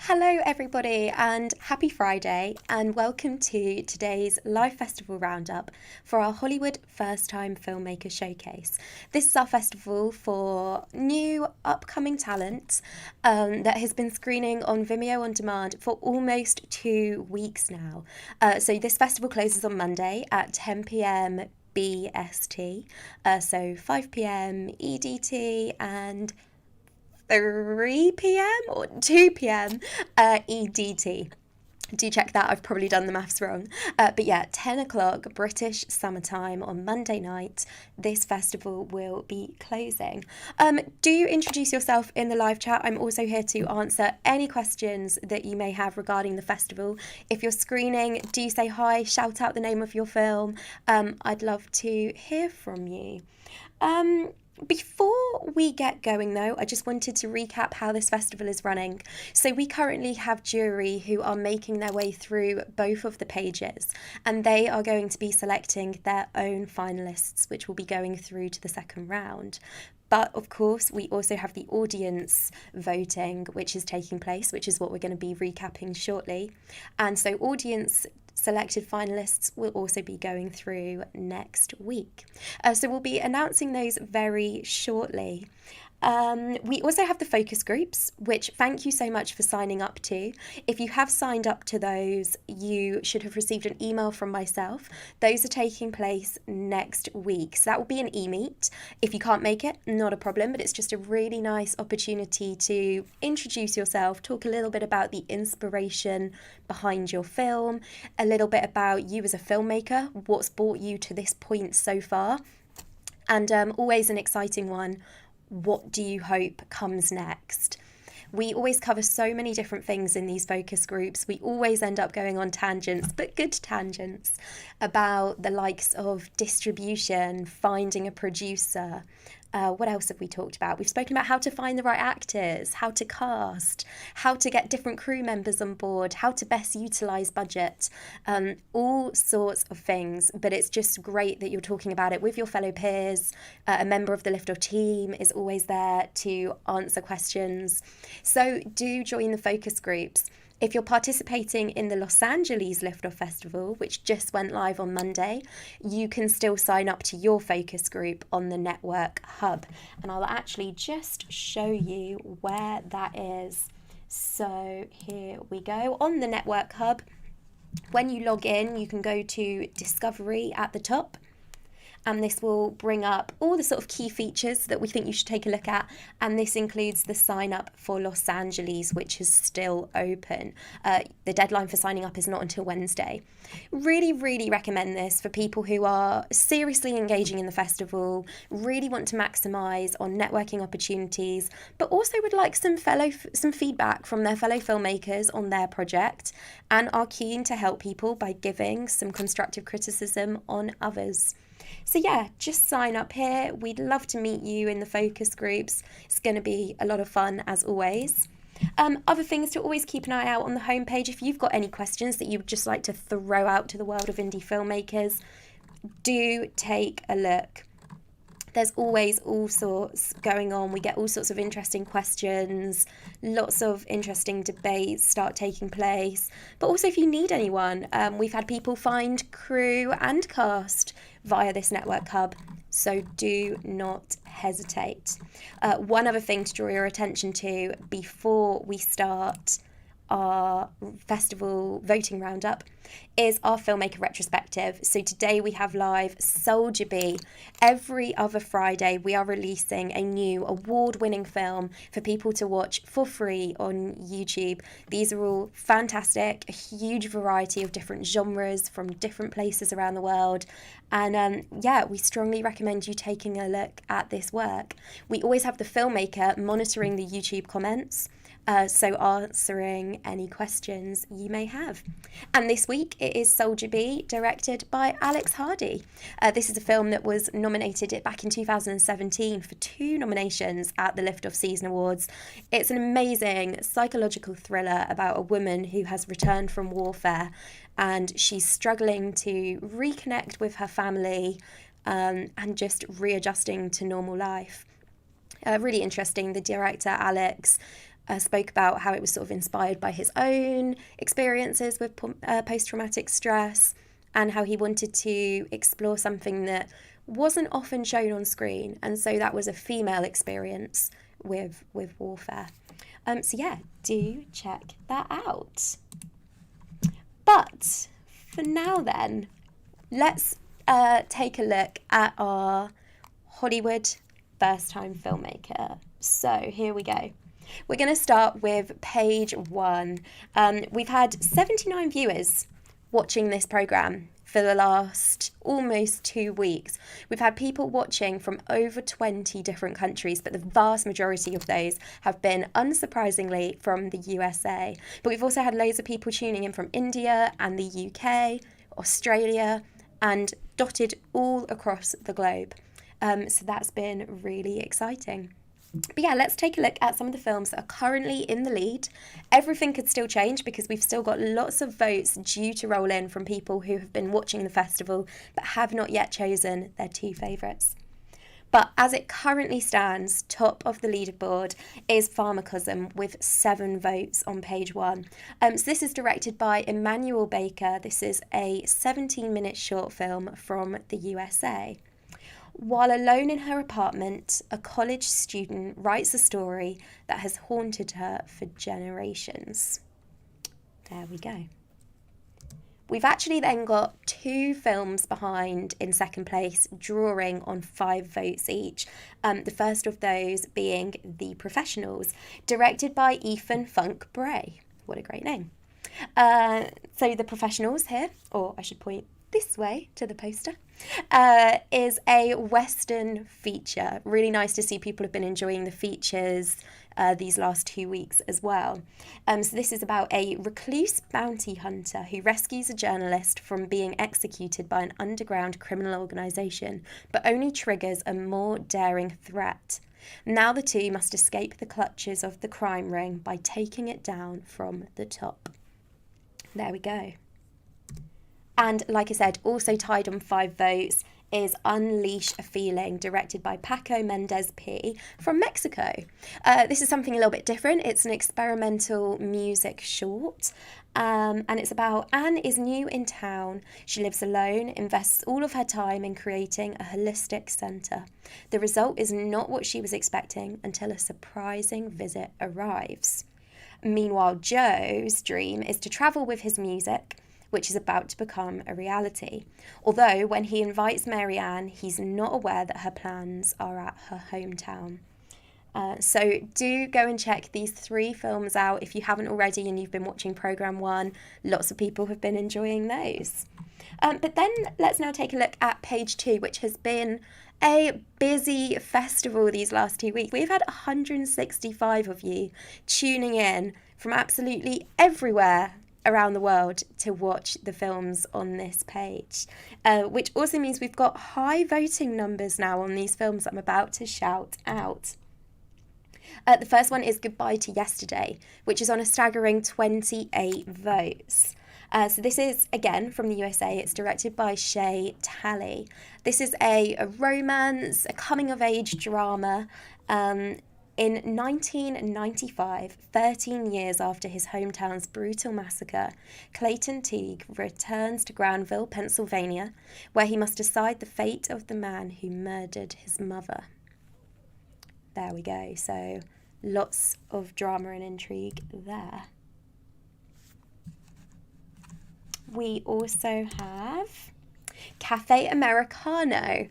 Hello, everybody, and happy Friday, and welcome to today's live festival roundup for our Hollywood First-Time Filmmakers Showcase. This is our festival for new, upcoming talent that has been screening on Vimeo on demand for almost 2 weeks now. So this festival closes on Monday at 10 p.m. BST, so 5 p.m. EDT and 3 p.m. or 2 p.m. EDT. Do check that, I've probably done the maths wrong. But yeah, 10 o'clock British summertime on Monday night, this festival will be closing. Do introduce yourself in the live chat. I'm also here to answer any questions that you may have regarding the festival. If you're screening, do say hi, shout out the name of your film. I'd love to hear from you. Before we get going though, I just wanted to recap how this festival is running. So we currently have jury who are making their way through both of the pages, and they are going to be selecting their own finalists, which will be going through to the second round. But of course, we also have the audience voting, which is taking place, which is what we're going to be recapping shortly. And so audience selected finalists will also be going through next week. So we'll be announcing those very shortly. We also have the focus groups, which thank you so much for signing up to. If you have signed up to those, you should have received an email from myself. Those are taking place next week. So that will be an e-meet. If you can't make it, not a problem, but it's just a really nice opportunity to introduce yourself, talk a little bit about the inspiration behind your film, a little bit about you as a filmmaker, what's brought you to this point so far, and always an exciting one. What do you hope comes next? We always cover so many different things in these focus groups. We always end up going on tangents, but good tangents, about the likes of distribution, finding a producer. What else have we talked about? We've spoken about how to find the right actors, how to cast, how to get different crew members on board, how to best utilise budget, all sorts of things. But it's just great that you're talking about it with your fellow peers. A member of the Lifter team is always there to answer questions. So do join the focus groups. If you're participating in the Los Angeles Liftoff Festival, which just went live on Monday, you can still sign up to your focus group on the Network Hub. And I'll actually just show you where that is. So here we go. On the Network Hub, when you log in, you can go to Discovery at the top. And this will bring up all the sort of key features that we think you should take a look at. And this includes the sign up for Los Angeles, which is still open. The deadline for signing up is not until Wednesday. Really, really recommend this for people who are seriously engaging in the festival, really want to maximise on networking opportunities, but also would like some feedback from their fellow filmmakers on their project, and are keen to help people by giving some constructive criticism on others. So yeah, just sign up here. We'd love to meet you in the focus groups. It's going to be a lot of fun as always. Other things to always keep an eye out on the homepage. If you've got any questions that you would just like to throw out to the world of indie filmmakers, do take a look. There's always all sorts going on. We get all sorts of interesting questions, lots of interesting debates start taking place. But also if you need anyone, we've had people find crew and cast via this Network Hub, so do not hesitate. One other thing to draw your attention to before we start our festival voting roundup is our filmmaker retrospective. So today we have live Soldier Bee. Every other Friday we are releasing a new award-winning film for people to watch for free on YouTube. These are all fantastic, a huge variety of different genres from different places around the world. And yeah, we strongly recommend you taking a look at this work. We always have the filmmaker monitoring the YouTube comments, so answering any questions you may have. And this week it is Soldier Bee, directed by Alex Hardy. This is a film that was nominated back in 2017 for 2 nominations at the Liftoff Season Awards. It's an amazing psychological thriller about a woman who has returned from warfare, and she's struggling to reconnect with her family and just readjusting to normal life. Really interesting. The director, Alex, spoke about how it was sort of inspired by his own experiences with post-traumatic stress, and how he wanted to explore something that wasn't often shown on screen. And so that was a female experience with warfare. So yeah, do check that out. But for now then, let's take a look at our Hollywood First-Time Filmmaker. So here we go. We're going to start with page 1. We've had 79 viewers watching this programme for the last almost 2 weeks. We've had people watching from over 20 different countries, but the vast majority of those have been, unsurprisingly, from the USA. But we've also had loads of people tuning in from India and the UK, Australia, and dotted all across the globe. So that's been really exciting. But yeah, let's take a look at some of the films that are currently in the lead. Everything could still change because we've still got lots of votes due to roll in from people who have been watching the festival but have not yet chosen their 2 favourites. But as it currently stands, top of the leaderboard is Pharmacosm with 7 votes on page 1. So this is directed by Emmanuel Baker. This is a 17-minute short film from the USA. While alone in her apartment, a college student writes a story that has haunted her for generations. There we go. We've actually then got 2 films behind in second place, drawing on 5 votes each. The first of those being The Professionals, directed by Ethan Funk Bray. What a great name. So The Professionals here, or I should point this way to the poster, is a Western feature. Really nice to see people have been enjoying the features these last 2 weeks as well. So this is about a recluse bounty hunter who rescues a journalist from being executed by an underground criminal organisation, but only triggers a more daring threat. Now the 2 must escape the clutches of the crime ring by taking it down from the top. There we go. And like I said, also tied on 5 votes is Unleash a Feeling, directed by Paco Mendez P from Mexico. This is something a little bit different. It's an experimental music short, and it's about Anne is new in town. She lives alone, invests all of her time in creating a holistic centre. The result is not what she was expecting until a surprising visit arrives. Meanwhile, Joe's dream is to travel with his music, which is about to become a reality. Although, when he invites Marianne, he's not aware that her plans are at her hometown. So do go and check these 3 films out if you haven't already and you've been watching Programme 1. Lots of people have been enjoying those. But then let's now take a look at page 2, which has been a busy festival these last 2 weeks. We've had 165 of you tuning in from absolutely everywhere around the world to watch the films on this page, which also means we've got high voting numbers now on these films that I'm about to shout out. The first one is Goodbye to Yesterday, which is on a staggering 28 votes. So this is, again, from the USA. It's directed by Shay Talley. This is a romance, a coming-of-age drama. In 1995, 13 years after his hometown's brutal massacre, Clayton Teague returns to Granville, Pennsylvania, where he must decide the fate of the man who murdered his mother. There we go. So lots of drama and intrigue there. We also have Cafe Americano.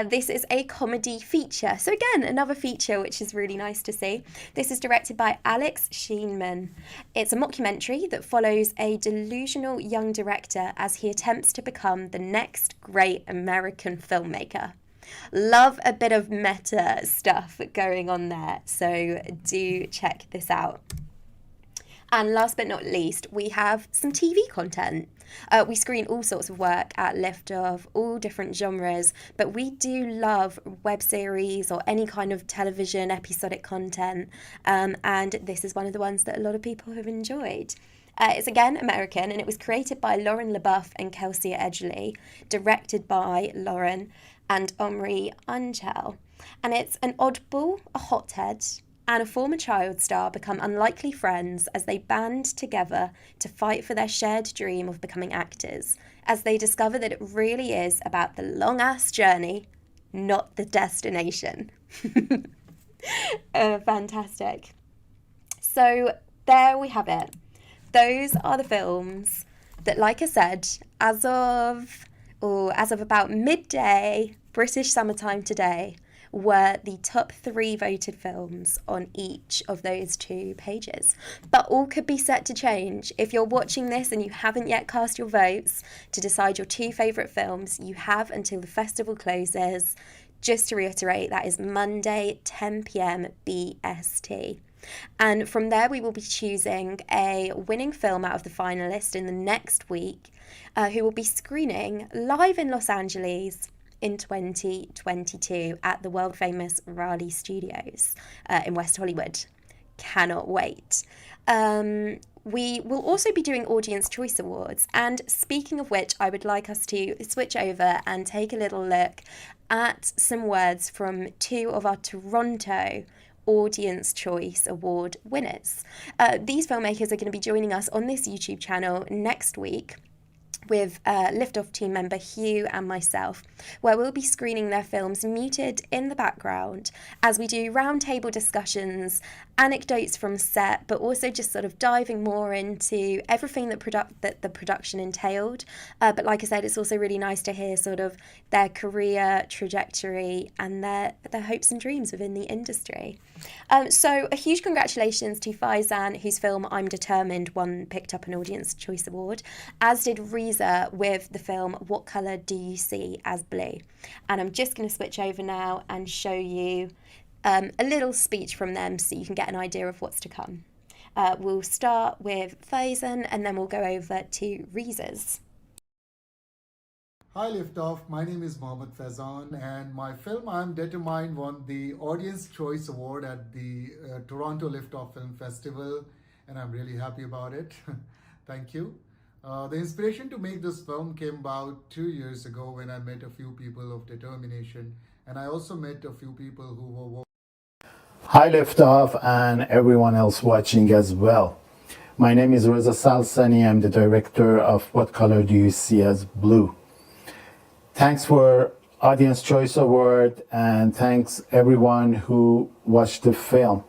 This is a comedy feature. So again, another feature which is really nice to see. This is directed by Alex Sheenman. It's a mockumentary that follows a delusional young director as he attempts to become the next great American filmmaker. Love a bit of meta stuff going on there, so do check this out. And last but not least, we have some TV content. We screen all sorts of work at Lift of all different genres, but we do love web series or any kind of television episodic content, and this is one of the ones that a lot of people have enjoyed. It's again American, and it was created by Lauren LaBeouf and Kelsey Edgley, directed by Lauren and Omri Unchel. And it's an oddball, a hothead, and a former child star become unlikely friends as they band together to fight for their shared dream of becoming actors, as they discover that it really is about the long-ass journey, not the destination. Fantastic. So there we have it. Those are the films that, like I said, as of about midday British summertime today, were the top 3 voted films on each of those 2 pages. But all could be set to change. If you're watching this and you haven't yet cast your votes to decide your 2 favourite films, you have until the festival closes. Just to reiterate, that is Monday, 10 p.m. BST. And from there, we will be choosing a winning film out of the finalists in the next week, who will be screening live in Los Angeles in 2022 at the world famous Raleigh Studios in West Hollywood. Cannot wait. We will also be doing Audience Choice Awards. And speaking of which, I would like us to switch over and take a little look at some words from 2 of our Toronto Audience Choice Award winners. These filmmakers are going to be joining us on this YouTube channel next week with Liftoff team member Hugh and myself, where we'll be screening their films muted in the background as we do roundtable discussions, anecdotes from set, but also just sort of diving more into everything that the production entailed. But like I said, it's also really nice to hear sort of their career trajectory and their hopes and dreams within the industry. So a huge congratulations to Faizan, whose film I'm Determined picked up an Audience Choice Award, as did Reza with the film What Colour Do You See as Blue? And I'm just going to switch over now and show you a little speech from them so you can get an idea of what's to come. We'll start with Faizan and then we'll go over to Reza's. Hi Liftoff, my name is Mohammed Faizan and my film I'm Determined won the Audience Choice Award at the Toronto Liftoff Film Festival, and I'm really happy about it. Thank you. The inspiration to make this film came about 2 years ago when I met a few people of determination, and I also met a few people who were... Hi Liftoff and everyone else watching as well. My name is Reza Salsani. I'm the director of What Color Do You See as Blue? Thanks for Audience Choice Award and thanks everyone who watched the film.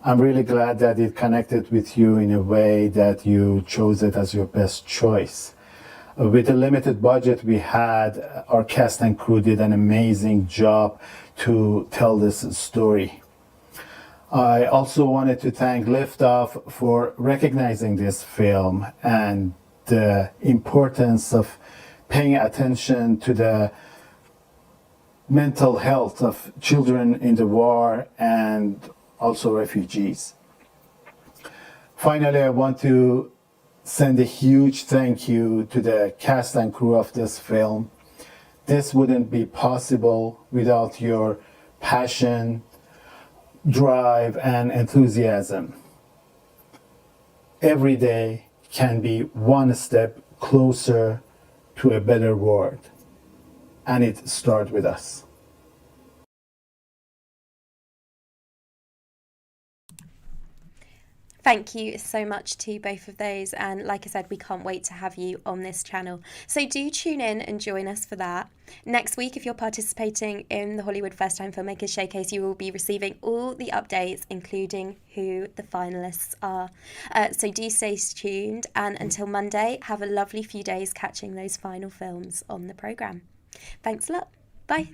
I'm really glad that it connected with you in a way that you chose it as your best choice. With the limited budget we had, our cast and crew did an amazing job to tell this story. I also wanted to thank Liftoff for recognizing this film and the importance of paying attention to the mental health of children in the war and also refugees. Finally, I want to send a huge thank you to the cast and crew of this film. This wouldn't be possible without your passion, drive, and enthusiasm. Every day can be one step closer to a better world, and it starts with us. Thank you so much to both of those, and like I said, we can't wait to have you on this channel. So do tune in and join us for that. Next week, if you're participating in the Hollywood First-Time Filmmakers Showcase, you will be receiving all the updates, including who the finalists are. So do stay tuned, and until Monday, have a lovely few days catching those final films on the programme. Thanks a lot. Bye.